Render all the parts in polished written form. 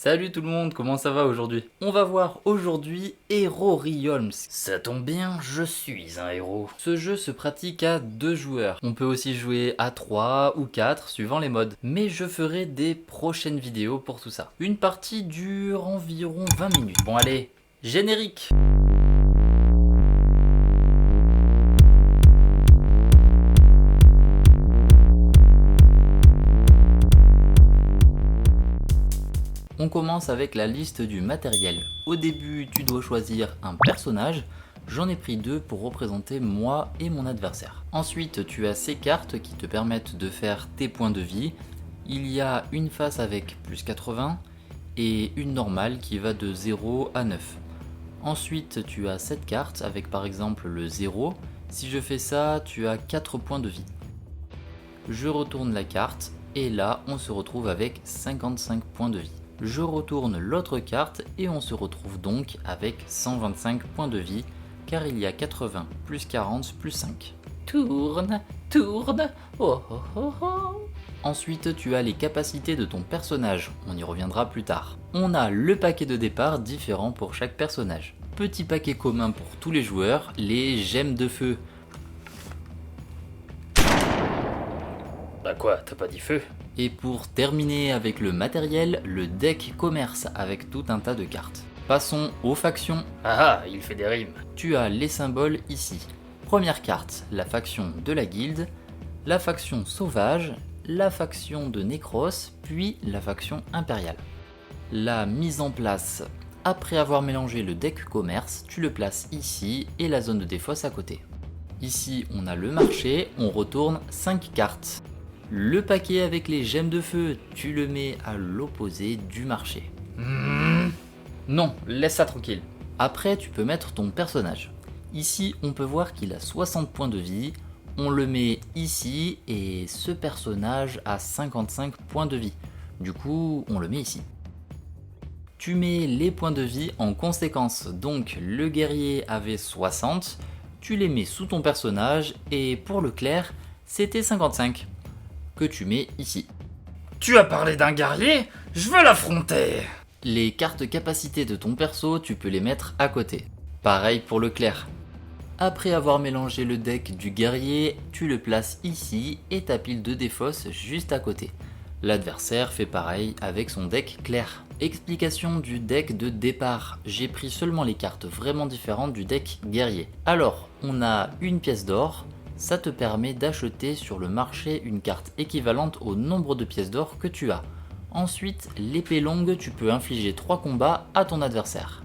Salut tout le monde, comment ça va aujourd'hui? On va voir aujourd'hui Hérory Holmes. Ça tombe bien, je suis un héros. Ce jeu se pratique à 2 joueurs. On peut aussi jouer à 3 ou 4 suivant les modes. Mais je ferai des prochaines vidéos pour tout ça. Une partie dure environ 20 minutes. Bon allez, générique! On commence avec la liste du matériel. Au début, tu dois choisir un personnage. J'en ai pris 2 pour représenter moi et mon adversaire. Ensuite, tu as ces cartes qui te permettent de faire tes points de vie. Il y a une face avec plus 80 et une normale qui va de 0 à 9. Ensuite, tu as cette carte avec par exemple le 0. Si je fais ça, tu as 4 points de vie. Je retourne la carte et là, on se retrouve avec 55 points de vie. Je retourne l'autre carte et on se retrouve donc avec 125 points de vie car il y a 80 plus 40 plus 5. Tourne, tourne, oh oh oh oh. Ensuite tu as les capacités de ton personnage, on y reviendra plus tard. On a le paquet de départ différent pour chaque personnage. Petit paquet commun pour tous les joueurs, les gemmes de feu. Bah quoi, t'as pas dit feu? Et pour terminer avec le matériel, le deck commerce avec tout un tas de cartes. Passons aux factions. Ah ah, il fait des rimes. Tu as les symboles ici. Première carte, la faction de la guilde, la faction sauvage, la faction de Necros, puis la faction impériale. La mise en place. Après avoir mélangé le deck commerce, tu le places ici et la zone de défausse à côté. Ici, on a le marché, on retourne 5 cartes. Le paquet avec les gemmes de feu, tu le mets à l'opposé du marché. Non, laisse ça tranquille. Après, tu peux mettre ton personnage. Ici, on peut voir qu'il a 60 points de vie. On le met ici et ce personnage a 55 points de vie. Du coup, on le met ici. Tu mets les points de vie en conséquence. Donc, le guerrier avait 60. Tu les mets sous ton personnage et pour le clerc, c'était 55. Que tu mets ici. Tu as parlé d'un guerrier? Je veux l'affronter! Les cartes capacités de ton perso, tu peux les mettre à côté. Pareil pour le clerc. Après avoir mélangé le deck du guerrier, tu le places ici et ta pile de défausse juste à côté. L'adversaire fait pareil avec son deck clair. Explication du deck de départ. J'ai pris seulement les cartes vraiment différentes du deck guerrier. Alors, on a une pièce d'or. Ça te permet d'acheter sur le marché une carte équivalente au nombre de pièces d'or que tu as. Ensuite, l'épée longue, tu peux infliger 3 combats à ton adversaire.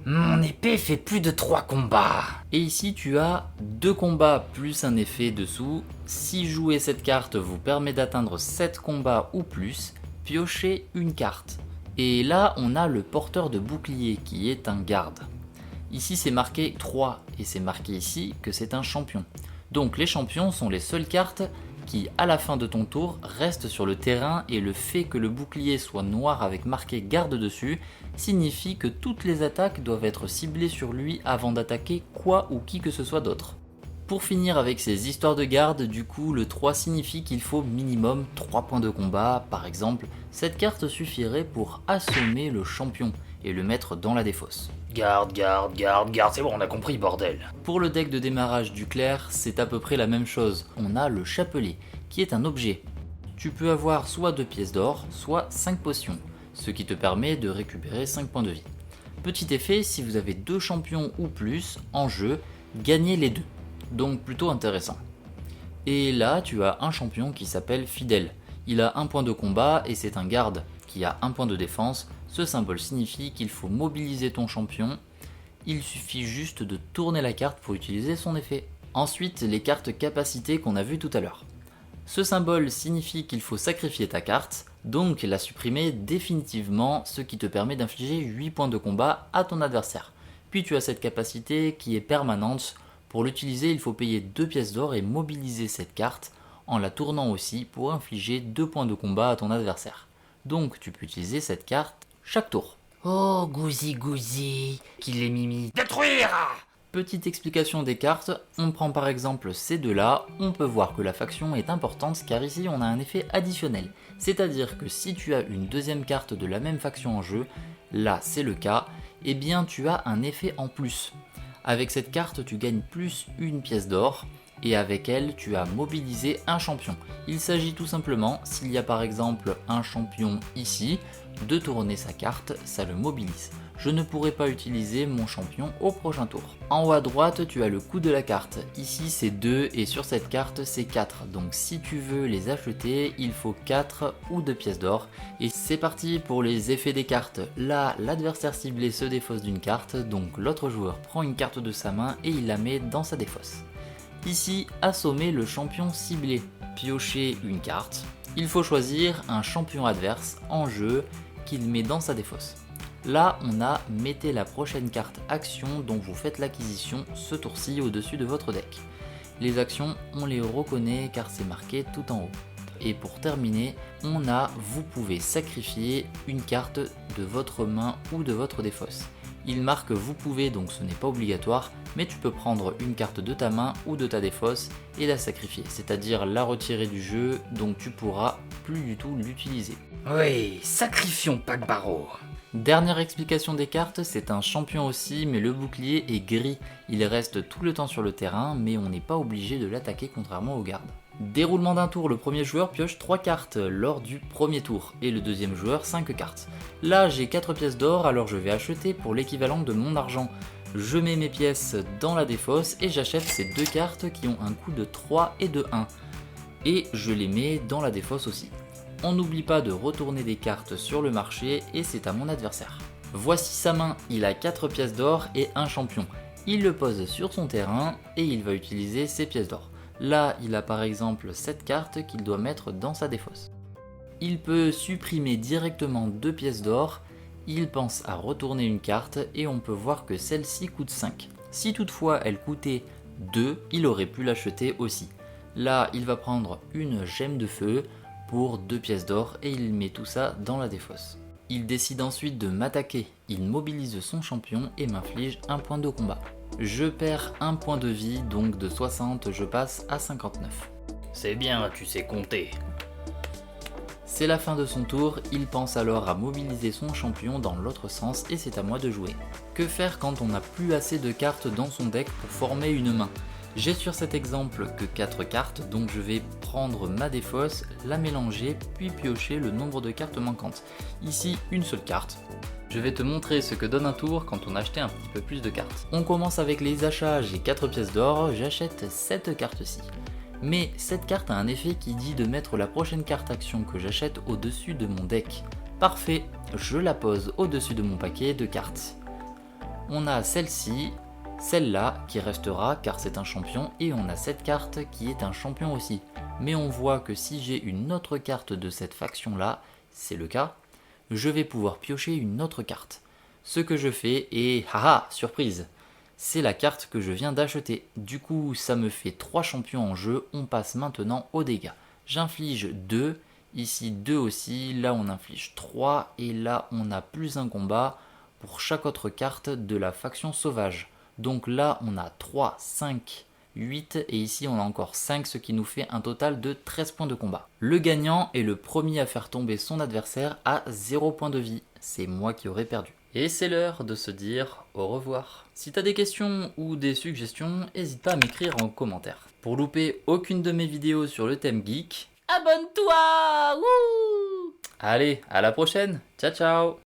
Mon épée fait plus de 3 combats. Et ici, tu as 2 combats plus un effet dessous. Si jouer cette carte vous permet d'atteindre 7 combats ou plus, piochez une carte. Et là, on a le porteur de bouclier qui est un garde. Ici, c'est marqué 3 et c'est marqué ici que c'est un champion. Donc les champions sont les seules cartes qui, à la fin de ton tour, restent sur le terrain et le fait que le bouclier soit noir avec marqué garde dessus signifie que toutes les attaques doivent être ciblées sur lui avant d'attaquer quoi ou qui que ce soit d'autre. Pour finir avec ces histoires de garde, du coup le 3 signifie qu'il faut minimum 3 points de combat. Par exemple, cette carte suffirait pour assommer le champion et le mettre dans la défausse. Garde, garde, garde, garde, c'est bon, on a compris, bordel. Pour le deck de démarrage du clerc, c'est à peu près la même chose. On a le chapelet, qui est un objet. Tu peux avoir soit 2 pièces d'or, soit 5 potions, ce qui te permet de récupérer 5 points de vie. Petit effet, si vous avez 2 champions ou plus en jeu, gagnez les 2. Donc plutôt intéressant. Et là, tu as un champion qui s'appelle Fidèle. Il a 1 point de combat et c'est un garde qui a 1 point de défense. Ce symbole signifie qu'il faut mobiliser ton champion. Il suffit juste de tourner la carte pour utiliser son effet. Ensuite, les cartes capacités qu'on a vues tout à l'heure. Ce symbole signifie qu'il faut sacrifier ta carte, donc la supprimer définitivement, ce qui te permet d'infliger 8 points de combat à ton adversaire. Puis tu as cette capacité qui est permanente. Pour l'utiliser, il faut payer 2 pièces d'or et mobiliser cette carte en la tournant aussi pour infliger 2 points de combat à ton adversaire. Donc tu peux utiliser cette carte chaque tour. Oh, Gouzi Gouzi, qu'il est mimi. Détruire! Petite explication des cartes, on prend par exemple ces deux-là, on peut voir que la faction est importante car ici on a un effet additionnel. C'est-à-dire que si tu as une deuxième carte de la même faction en jeu, là c'est le cas, eh bien tu as un effet en plus. Avec cette carte tu gagnes plus une pièce d'or, et avec elle tu as mobilisé un champion. Il s'agit tout simplement, s'il y a par exemple un champion ici, de tourner sa carte, ça le mobilise. Je ne pourrai pas utiliser mon champion au prochain tour. En haut à droite, tu as le coût de la carte. Ici c'est 2 et sur cette carte c'est 4. Donc si tu veux les acheter, il faut 4 ou 2 pièces d'or. Et c'est parti pour les effets des cartes. Là, l'adversaire ciblé se défausse d'une carte, donc l'autre joueur prend une carte de sa main et il la met dans sa défausse. Ici, assommer le champion ciblé. Piocher une carte. Il faut choisir un champion adverse en jeu qu'il met dans sa défausse. Là, on a mettez la prochaine carte action dont vous faites l'acquisition ce tour-ci au-dessus de votre deck. Les actions, on les reconnaît car c'est marqué tout en haut. Et pour terminer, on a vous pouvez sacrifier une carte de votre main ou de votre défausse. Il marque vous pouvez donc ce n'est pas obligatoire, mais tu peux prendre une carte de ta main ou de ta défausse et la sacrifier, c'est-à-dire la retirer du jeu, donc tu pourras plus du tout l'utiliser. Oui, sacrifions Pac-Barreau. Dernière explication des cartes, c'est un champion aussi, mais le bouclier est gris. Il reste tout le temps sur le terrain, mais on n'est pas obligé de l'attaquer contrairement aux gardes. Déroulement d'un tour, le premier joueur pioche 3 cartes lors du premier tour, et le deuxième joueur 5 cartes. Là j'ai 4 pièces d'or, alors je vais acheter pour l'équivalent de mon argent. Je mets mes pièces dans la défausse et j'achète ces 2 cartes qui ont un coût de 3 et de 1. Et je les mets dans la défausse aussi. On n'oublie pas de retourner des cartes sur le marché et c'est à mon adversaire. Voici sa main, il a 4 pièces d'or et un champion. Il le pose sur son terrain et il va utiliser ses pièces d'or. Là, il a par exemple cette carte qu'il doit mettre dans sa défausse. Il peut supprimer directement 2 pièces d'or, il pense à retourner une carte et on peut voir que celle-ci coûte 5. Si toutefois elle coûtait 2, il aurait pu l'acheter aussi. Là, il va prendre une gemme de feu pour 2 pièces d'or et il met tout ça dans la défausse. Il décide ensuite de m'attaquer, il mobilise son champion et m'inflige un point de combat. Je perds un point de vie, donc de 60 je passe à 59. C'est bien, tu sais compter. C'est la fin de son tour, il pense alors à mobiliser son champion dans l'autre sens et c'est à moi de jouer. Que faire quand on n'a plus assez de cartes dans son deck pour former une main ? J'ai sur cet exemple que 4 cartes, donc je vais prendre ma défausse, la mélanger, puis piocher le nombre de cartes manquantes. Ici, une seule carte. Je vais te montrer ce que donne un tour quand on a acheté un petit peu plus de cartes. On commence avec les achats, j'ai 4 pièces d'or, j'achète cette carte-ci. Mais cette carte a un effet qui dit de mettre la prochaine carte action que j'achète au-dessus de mon deck. Parfait, je la pose au-dessus de mon paquet de cartes. On a celle-ci, celle-là qui restera car c'est un champion et on a cette carte qui est un champion aussi. Mais on voit que si j'ai une autre carte de cette faction-là, c'est le cas, je vais pouvoir piocher une autre carte. Ce que je fais est, haha, surprise, c'est la carte que je viens d'acheter. Du coup, ça me fait 3 champions en jeu, on passe maintenant aux dégâts. J'inflige 2, ici 2 aussi, là on inflige 3 et là on a plus un combat pour chaque autre carte de la faction sauvage. Donc là on a 3, 5, 8 et ici on a encore 5, ce qui nous fait un total de 13 points de combat. Le gagnant est le premier à faire tomber son adversaire à 0 points de vie, c'est moi qui aurais perdu. Et c'est l'heure de se dire au revoir. Si t'as des questions ou des suggestions, n'hésite pas à m'écrire en commentaire. Pour louper aucune de mes vidéos sur le thème geek, abonne-toi. Allez, à la prochaine, ciao ciao.